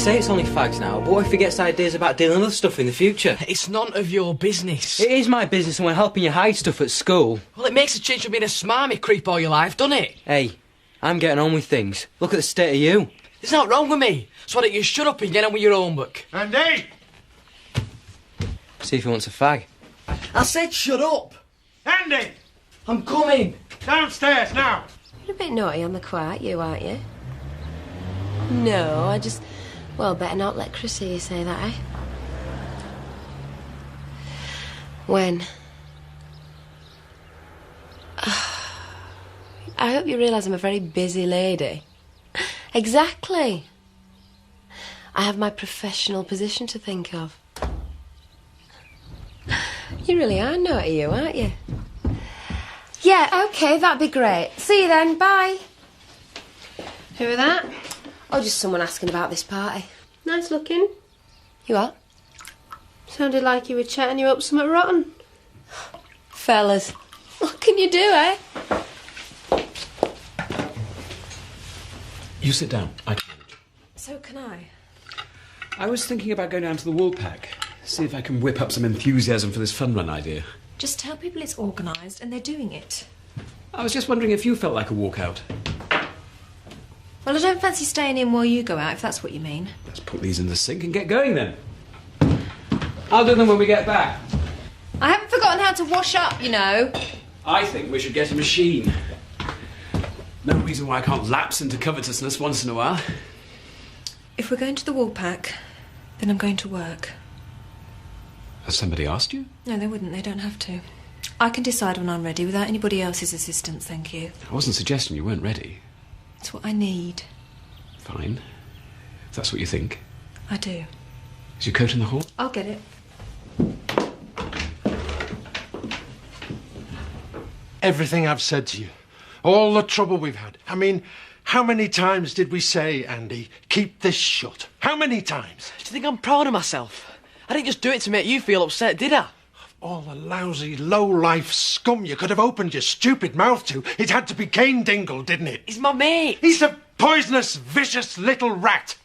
say it's only fags now, but what if he gets ideas about dealing with other stuff in the future? It's none of your business. It is my business, and we're helping you hide stuff at school. Well, it makes a change from being a smarmy creep all your life, doesn't it? Hey, I'm getting on with things. Look at the state of you. There's nothing wrong with me. So why don't you shut up and get on with your homework? Andy! See if he wants a fag. I said shut up. Andy! I'm coming. Downstairs now. You're a bit naughty on the quiet, you, aren't you? No, I just... Well, better not let Chris hear you say that, eh? When? I hope you realise I'm a very busy lady. Exactly. I have my professional position to think of. You really are naughty, you, aren't you? Yeah, OK, that'd be great. See you then, bye. Who are that? Oh, just someone asking about this party. Nice looking. You what? Sounded like you were chatting you up something rotten. Fellas, what can you do, eh? You sit down. I can manage. So can I. I was thinking about going down to the Woolpack. See if I can whip up some enthusiasm for this fun run idea. Just tell people it's organised and they're doing it. I was just wondering if you felt like a walkout. Well, I don't fancy staying in while you go out, if that's what you mean. Let's put these in the sink and get going then. I'll do them when we get back. I haven't forgotten how to wash up, you know. I think we should get a machine. No reason why I can't lapse into covetousness once in a while. If we're going to the Woolpack, then I'm going to work. Has somebody asked you? No, they wouldn't. They don't have to. I can decide when I'm ready without anybody else's assistance, thank you. I wasn't suggesting you weren't ready. It's what I need. Fine. If that's what you think. I do. Is your coat in the hall? I'll get it. Everything I've said to you. All the trouble we've had. I mean, how many times did we say, Andy, keep this shut? How many times? Do you think I'm proud of myself? I didn't just do it to make you feel upset, did I? All the lousy, low-life scum you could have opened your stupid mouth to. It had to be Cain Dingle, didn't it? He's my mate. He's a poisonous, vicious little rat.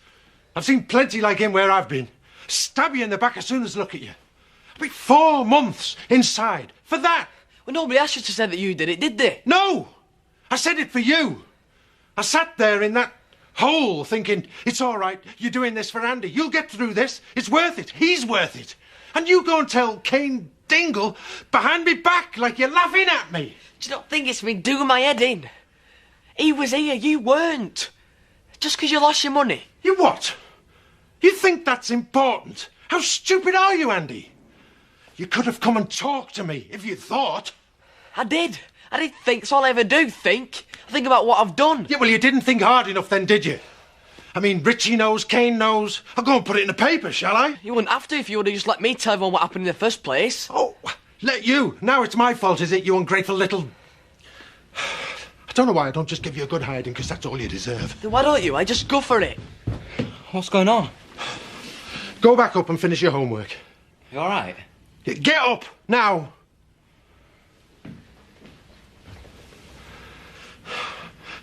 I've seen plenty like him where I've been. Stab you in the back as soon as I look at you. I'll be 4 months inside for that. Well, nobody asked you to say that you did it, did they? No! I said it for you. I sat there in that hole thinking, it's all right, you're doing this for Andy. You'll get through this. It's worth it. He's worth it. And you go and tell Cain Dingle behind me back like you're laughing at me. Do you not think it's been doing my head in? He was here, you weren't. Just because you lost your money. You what? You think that's important? How stupid are you, Andy? You could have come and talked to me if you thought. I did. I did think. It's all I ever do, think. I think about what I've done. Yeah, well, you didn't think hard enough then, did you? I mean, Richie knows, Cain knows. I'll go and put it in the paper, shall I? You wouldn't have to if you would have just let me tell everyone what happened in the first place. Oh, let you. Now it's my fault, is it, you ungrateful little... I don't know why I don't just give you a good hiding, because that's all you deserve. Then why don't you? I just go for it. What's going on? Go back up and finish your homework. You all right? Get up, now.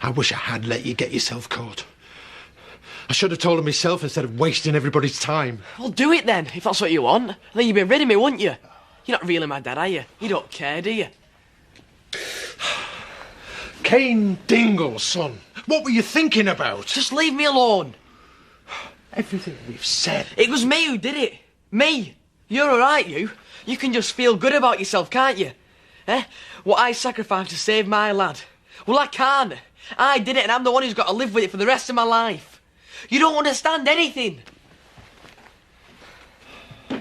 I wish I had let you get yourself caught. I should have told him myself instead of wasting everybody's time. Well, do it then, if that's what you want. Then you'd be rid of me, wouldn't you? You're not really my dad, are you? You don't care, do you? Cain Dingle, son. What were you thinking about? Just leave me alone. Everything we've said. It was me who did it. Me. You're all right, you. You can just feel good about yourself, can't you? Eh? What I sacrificed to save my lad. Well, I can't. I did it and I'm the one who's got to live with it for the rest of my life. You don't understand anything. Did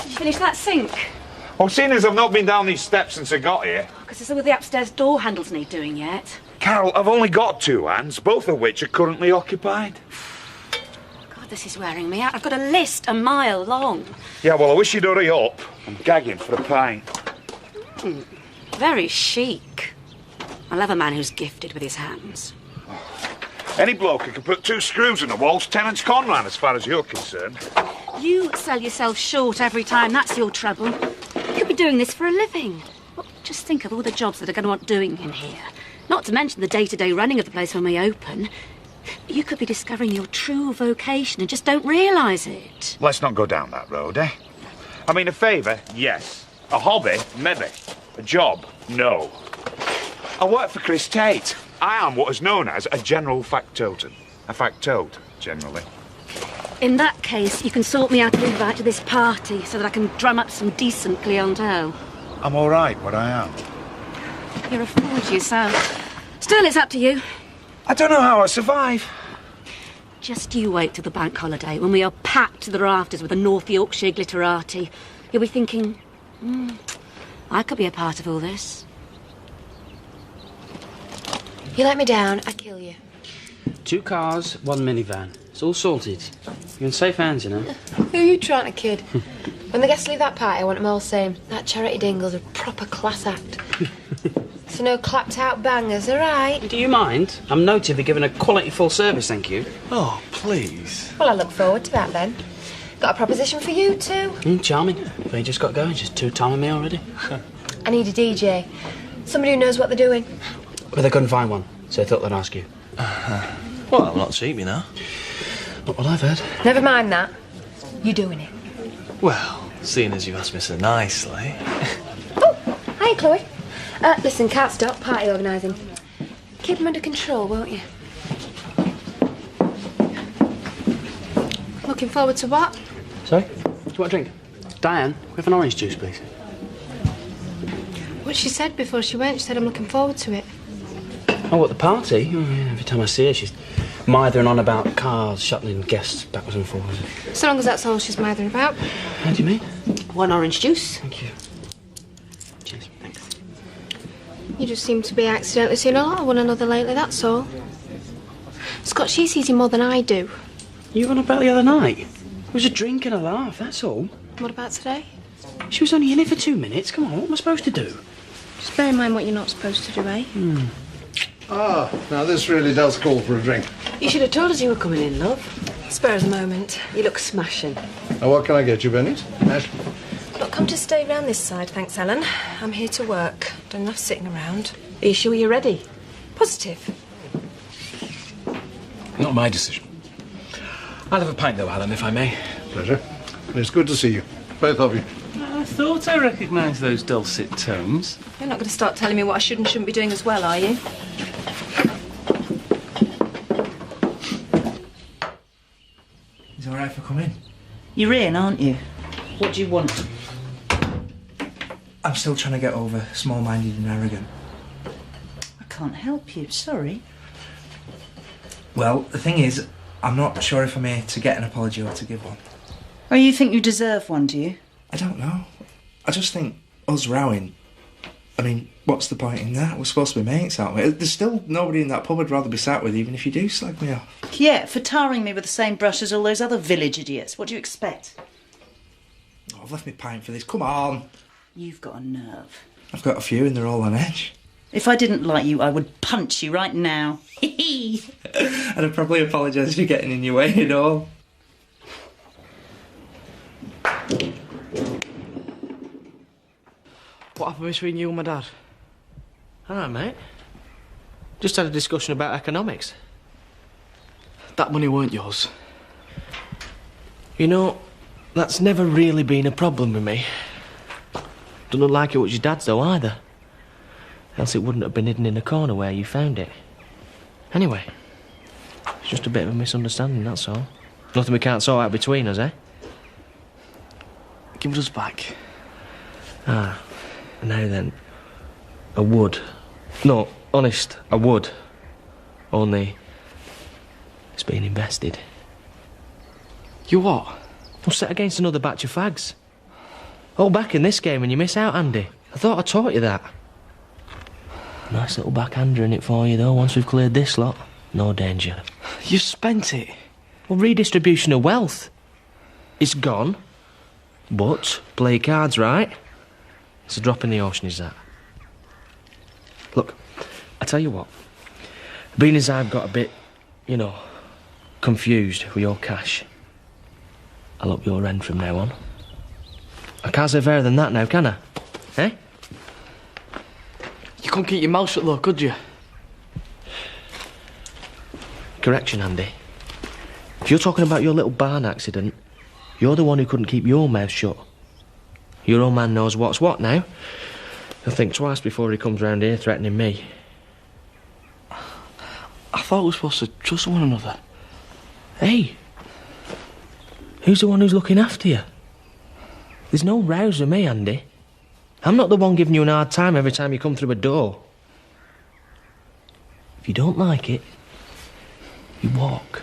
you finish that sink? Well, seeing as I've not been down these steps since I got here... Because some of the upstairs door handles need doing yet. Carol, I've only got 2 hands, both of which are currently occupied. God, this is wearing me out. I've got a list a mile long. Yeah, well, I wish you'd hurry up. I'm gagging for a pint. Very chic. I love a man who's gifted with his hands. Any bloke who can put 2 screws in the wall's tenant's con man, as far as you're concerned. You sell yourself short every time, that's your trouble. You could be doing this for a living. Well, just think of all the jobs that are going to want doing in here. Not to mention the day-to-day running of the place when we open. You could be discovering your true vocation and just don't realise it. Let's not go down that road, eh? I mean, a favour, yes. A hobby, maybe. A job, no. I work for Chris Tate. I am what is known as a general factotum. A factote, generally. In that case, you can sort me out an invite to this party so that I can drum up some decent clientele. I'm all right, what I am. You're a fool to yourself. Still, it's up to you. I don't know how I survive. Just you wait till the bank holiday when we are packed to the rafters with the North Yorkshire glitterati. You'll be thinking, I could be a part of all this. You let me down, I kill you. 2 cars, 1 minivan. It's all sorted. You're in safe hands, you know. Who are you trying to kid? When the guests leave that party, I want them all saying, that Charity Dingle's a proper class act. So no clapped out bangers, all right? Do you mind? I'm noted to be given a quality full service, thank you. Oh, please. Well, I look forward to that then. Got a proposition for you too. Charming. We just got going. Just 2 timing me already. I need a DJ. Somebody who knows what they're doing. But they couldn't find one, so I thought they'd ask you. Well, I'm not cheap, you know. Not what I've heard. Never mind that. You're doing it. Well, seeing as you asked me so nicely. Oh, hi, Chloe. Listen, can't stop party organising. Keep them under control, won't you? Looking forward to what? Sorry? Do you want a drink? Diane, we have an orange juice, please. What she said before she went, she said I'm looking forward to it. Oh, what, the party? Oh, yeah, every time I see her, she's mithering on about cars, shuttling guests backwards and forwards. So long as that's all she's mithering about. How do you mean? 1 orange juice. Thank you. Cheers, thanks. You just seem to be accidentally seeing a lot of one another lately, that's all. Scott, she sees you more than I do. You were on about the other night. It was a drink and a laugh, that's all. What about today? She was only in here for 2 minutes. Come on, what am I supposed to do? Just bear in mind what you're not supposed to do, eh? Ah, now this really does call for a drink. You should have told us you were coming in, love. Spare us a moment. You look smashing. Now what can I get you, Bernice? Ash? Not come to stay round this side, thanks, Ellen. I'm here to work. Done enough sitting around. Are you sure you're ready? Positive. Not my decision. I'll have a pint though, Alan, if I may. Pleasure. It's good to see you, both of you. I thought I recognised those dulcet tones. You're not going to start telling me what I should and shouldn't be doing as well, are you? Is it all right if I come in? You're in, aren't you? What do you want? I'm still trying to get over small-minded and arrogant. I can't help you, sorry. Well, the thing is, I'm not sure if I'm here to get an apology or to give one. Oh, you think you deserve one, do you? I don't know. I just think us rowing... I mean, what's the point in that? We're supposed to be mates, aren't we? There's still nobody in that pub I'd rather be sat with, even if you do slag me off. Yeah, for tarring me with the same brush as all those other village idiots. What do you expect? Oh, I've left my pint for this. Come on. You've got a nerve. I've got a few and they're all on edge. If I didn't like you, I would punch you right now. And I'd probably apologise for getting in your way and all. What happened between you and my dad? All right, mate. Just had a discussion about economics. That money weren't yours. You know, that's never really been a problem with me. Don't look like it was your dad's though either. Else it wouldn't have been hidden in a corner where you found it. Anyway, it's just a bit of a misunderstanding, that's all. Nothing we can't sort out between us, eh? Give us back. Ah, now then, I would. No, honest, I would. Only, it's been invested. You what? I'm set against another batch of fags. All back in this game and you miss out, Andy. I thought I taught you that. Nice little backhander in it for you, though, once we've cleared this lot. No danger. You spent it. Well, redistribution of wealth. It's gone. But, play your cards right. It's a drop in the ocean, is that? Look, I tell you what. Being as I've got a bit, you know, confused with your cash, I'll up your end from now on. I can't say fairer than that now, can I? Eh? You couldn't keep your mouth shut though, could you? Correction, Andy. If you're talking about your little barn accident, you're the one who couldn't keep your mouth shut. Your old man knows what's what now. He'll think twice before he comes round here threatening me. I thought we were supposed to trust one another. Hey, who's the one who's looking after you? There's no rows with me, Andy. I'm not the one giving you an hard time every time you come through a door. If you don't like it, you walk.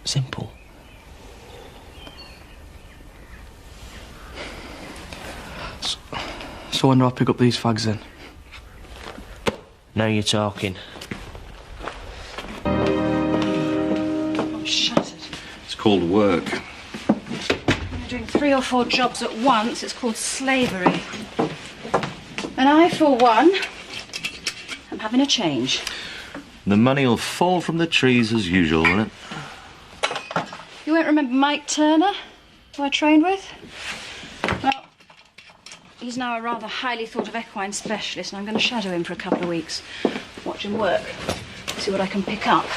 Simple. So when do I pick up these fags then? Now you're talking. I'm shattered. It's called work. When you're doing 3 or 4 jobs at once, it's called slavery. And I, for one, am having a change. The money'll fall from the trees as usual, won't it? You won't remember Mike Turner, who I trained with? Well, he's now a rather highly thought of equine specialist, and I'm going to shadow him for a couple of weeks. Watch him work, see what I can pick up,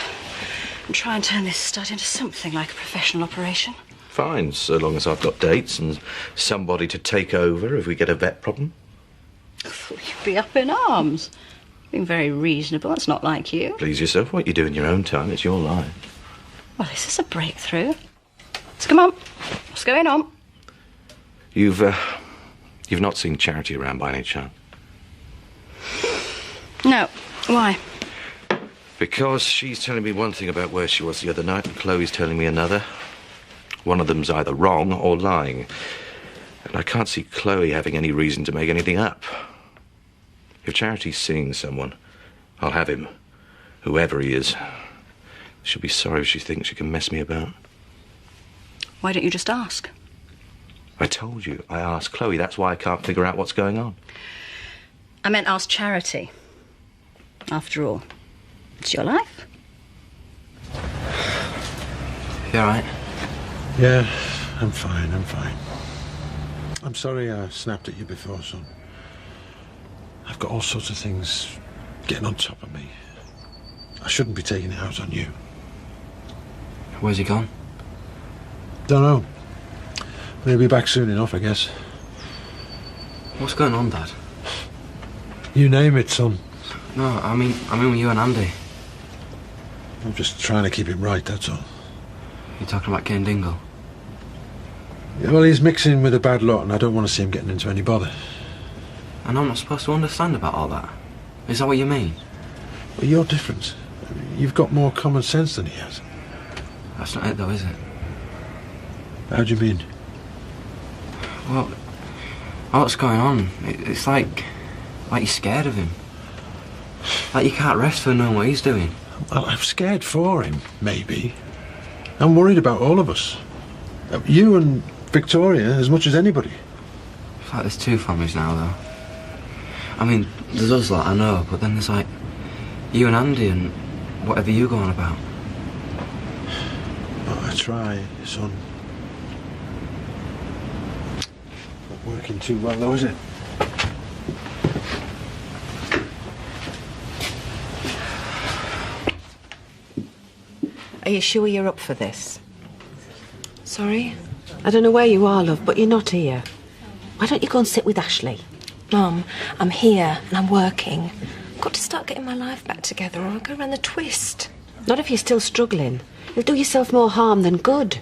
and try and turn this stud into something like a professional operation. Fine, so long as I've got dates and somebody to take over if we get a vet problem. I thought you'd be up in arms. Being very reasonable, that's not like you. Please yourself, what you do in your own time, it's your life. Well, is this a breakthrough? So come on, what's going on? You've not seen Charity around by any chance? No, why? Because she's telling me one thing about where she was the other night and Chloe's telling me another. One of them's either wrong or lying. And I can't see Chloe having any reason to make anything up. If Charity's seeing someone, I'll have him. Whoever he is. She'll be sorry if she thinks she can mess me about. Why don't you just ask? I told you, I asked Chloe. That's why I can't figure out what's going on. I meant ask Charity. After all, it's your life. You all right? Yeah, I'm fine. I'm sorry I snapped at you before, son. I've got all sorts of things getting on top of me. I shouldn't be taking it out on you. Where's he gone? Don't know. He'll be back soon enough, I guess. What's going on, Dad? You name it, son. No, I mean with you and Andy. I'm just trying to keep him right, that's all. You're talking about Cain Dingle? Yeah, well, he's mixing with a bad lot, and I don't want to see him getting into any bother. And I'm not supposed to understand about all that. Is that what you mean? Well, you're different. You've got more common sense than he has. That's not it, though, is it? How do you mean? Well, what's going on? It's like you're scared of him. Like you can't rest for knowing what he's doing. Well, I'm scared for him, maybe. I'm worried about all of us. You and Victoria as much as anybody. It's like there's 2 families now, though. I mean, there's us lot, I know, but then there's like you and Andy and whatever you go on about. Oh, I try, son. Not working too well, though, is it? Are you sure you're up for this? Sorry? I don't know where you are, love, but you're not here. Why don't you go and sit with Ashley? Mum, I'm here and I'm working. I've got to start getting my life back together or I'll go around the twist. Not if you're still struggling. You'll do yourself more harm than good.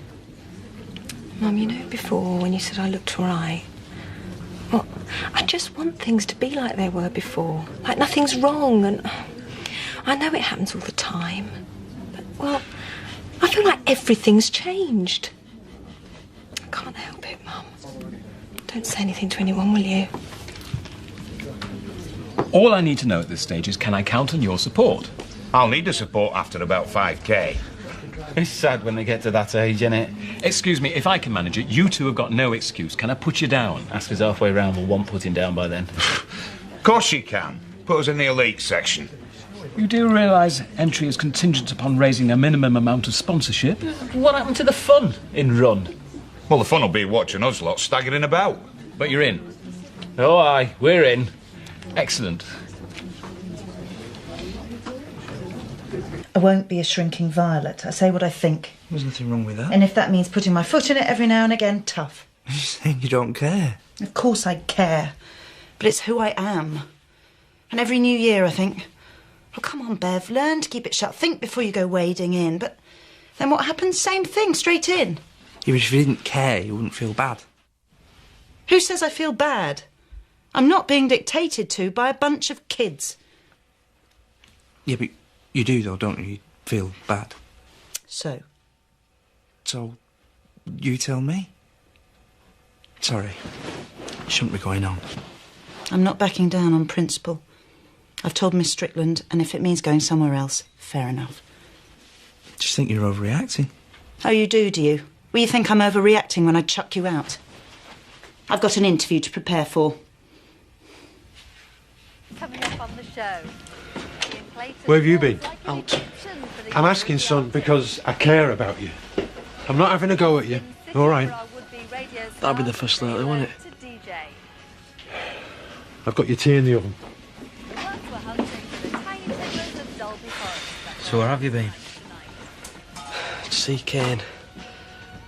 Mum, you know before when you said I looked all right? Well, I just want things to be like they were before. Like nothing's wrong and... I know it happens all the time. But, well, I feel like everything's changed. I can't help it, Mum. Don't say anything to anyone, will you? All I need to know at this stage is, can I count on your support? I'll need the support after about 5k. It's sad when they get to that age, isn't it? Excuse me, if I can manage it, you two have got no excuse. Can I put you down? Ask us halfway round, we'll want putting down by then. Of course you can. Put us in the elite section. You do realise entry is contingent upon raising a minimum amount of sponsorship? What happened to the fun in Run? Well, the fun will be watching us lot staggering about. But you're in? Oh, aye, we're in. Excellent. I won't be a shrinking violet. I say what I think. There's nothing wrong with that. And if that means putting my foot in it every now and again, tough. You're saying you don't care. Of course I care. But it's who I am. And every new year I think, oh, come on, Bev, learn to keep it shut. Think before you go wading in. But then what happens? Same thing, straight in. Even if you didn't care, you wouldn't feel bad. Who says I feel bad? I'm not being dictated to by a bunch of kids. Yeah, but you do, though, don't you? You feel bad. So, you tell me. Sorry. You shouldn't be going on. I'm not backing down on principle. I've told Miss Strickland, and if it means going somewhere else, fair enough. Just think you're overreacting. Oh, you do you? Well, you think I'm overreacting when I chuck you out? I've got an interview to prepare for. Coming up on the show. Where have you been? Out. I'm asking, son, because I care about you. I'm not having a go at you. All right. That'll be the first lately, won't it? I've got your tea in the oven. So where have you been? To see Cain.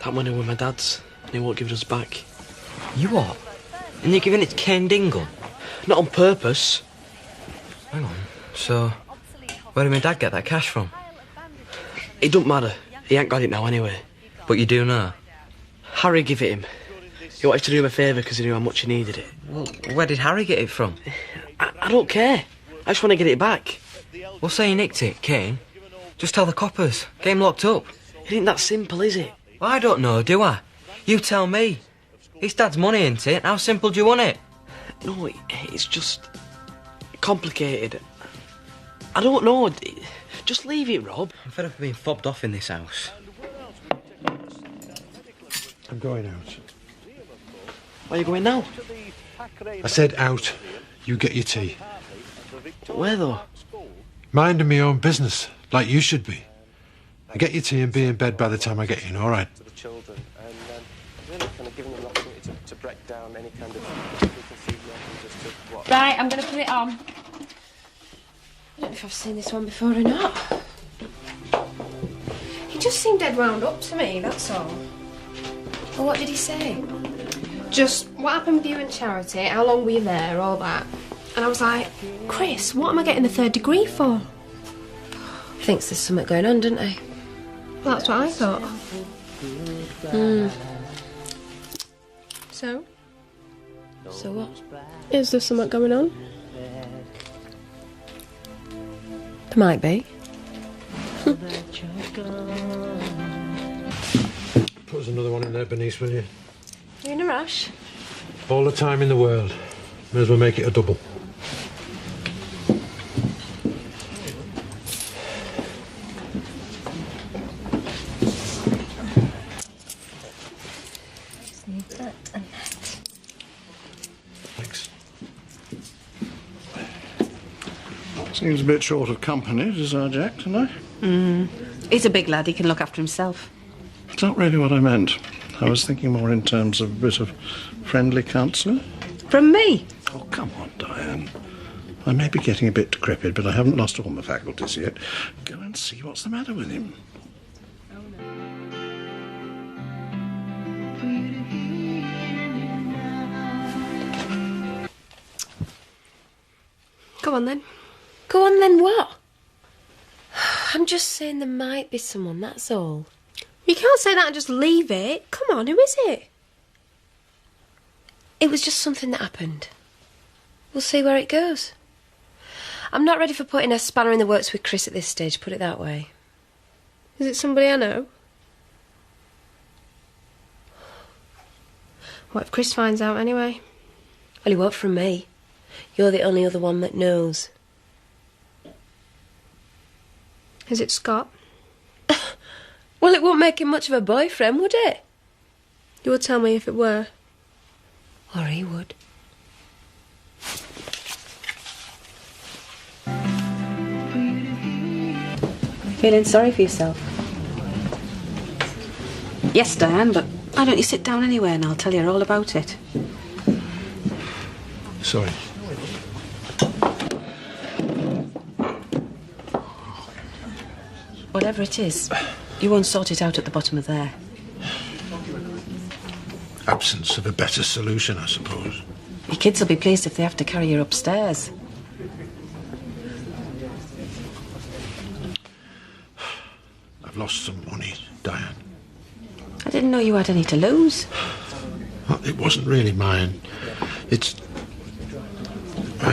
That money with my dad's, and he won't give it us back. You what? And you're giving it to Cain Dingle? Not on purpose. Hang on. So, where did my dad get that cash from? It don't matter. He ain't got it now anyway. But you do know? Harry give it him. He wanted to do him a favour because he knew how much he needed it. Well, where did Harry get it from? I don't care. I just want to get it back. Well, say you nicked it, Cain. Just tell the coppers. Get him locked up. It ain't that simple, is it? Well, I don't know, do I? You tell me. It's Dad's money, ain't it? How simple do you want it? No, it's just complicated. I don't know. Just leave it, Rob. I'm fed up of being fobbed off in this house. I'm going out. Where are you going now? I said out. You get your tea. Where, though? Minding my own business, like you should be. I get your tea and be in bed by the time I get in, all right? Right, I'm going to put it on. I don't know if I've seen this one before or not. He just seemed dead wound up to me, that's all. Well, what did he say? Just, what happened with you and Charity, how long were you there, all that. And I was like, Chris, what am I getting the 3rd degree for? Thinks there's something going on, doesn't he? Well, that's what I thought. So? So what? Is there something going on? There might be. Put us another one in there, Bernice, will you? You in a rush? All the time in the world. May as well make it a double. Thanks. Seems a bit short of company, does our Jack, tonight? He's a big lad, he can look after himself. It's not really what I meant. I was thinking more in terms of a bit of friendly counsel. From me? Oh, come on, Diane. I may be getting a bit decrepit, but I haven't lost all my faculties yet. Go and see what's the matter with him. Go on then. Go on then what? I'm just saying there might be someone, that's all. You can't say that and just leave it. Come on, who is it? It was just something that happened. We'll see where it goes. I'm not ready for putting a spanner in the works with Chris at this stage, put it that way. Is it somebody I know? What if Chris finds out anyway? Well, he won't from me. You're the only other one that knows. Is it Scott? Well, it won't make him much of a boyfriend, would it? You would tell me if it were. Or he would. Feeling sorry for yourself? Yes, Diane, but why don't you sit down anyway and I'll tell you all about it. Sorry. whatever it is, you won't sort it out at the bottom of there. Absence of a better solution, I suppose. Your kids will be pleased if they have to carry you upstairs. I've lost some money, Diane. I didn't know you had any to lose. Well, it wasn't really mine. It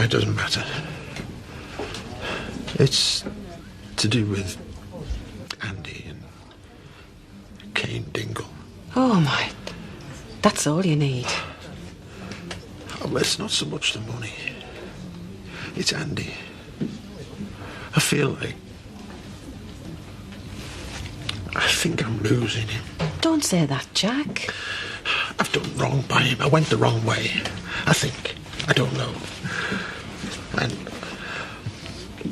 doesn't matter. It's to do with Andy and Cain Dingle. Oh, my. That's all you need. Oh, it's not so much the money. It's Andy. I feel like... I think I'm losing him. Don't say that, Jack. I've done wrong by him. I went the wrong way. I think. I don't know. And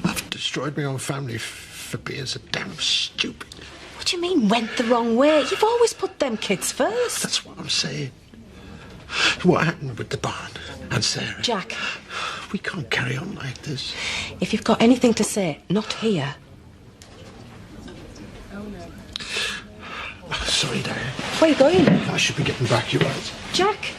I've destroyed my own family for being so damn stupid. What do you mean, went the wrong way? You've always put them kids first. That's what I'm saying. What happened with the barn and Sarah? Jack. We can't carry on like this. If you've got anything to say, not here. Sorry, Diane. Where are you going? I should be getting back, you're right. Jack.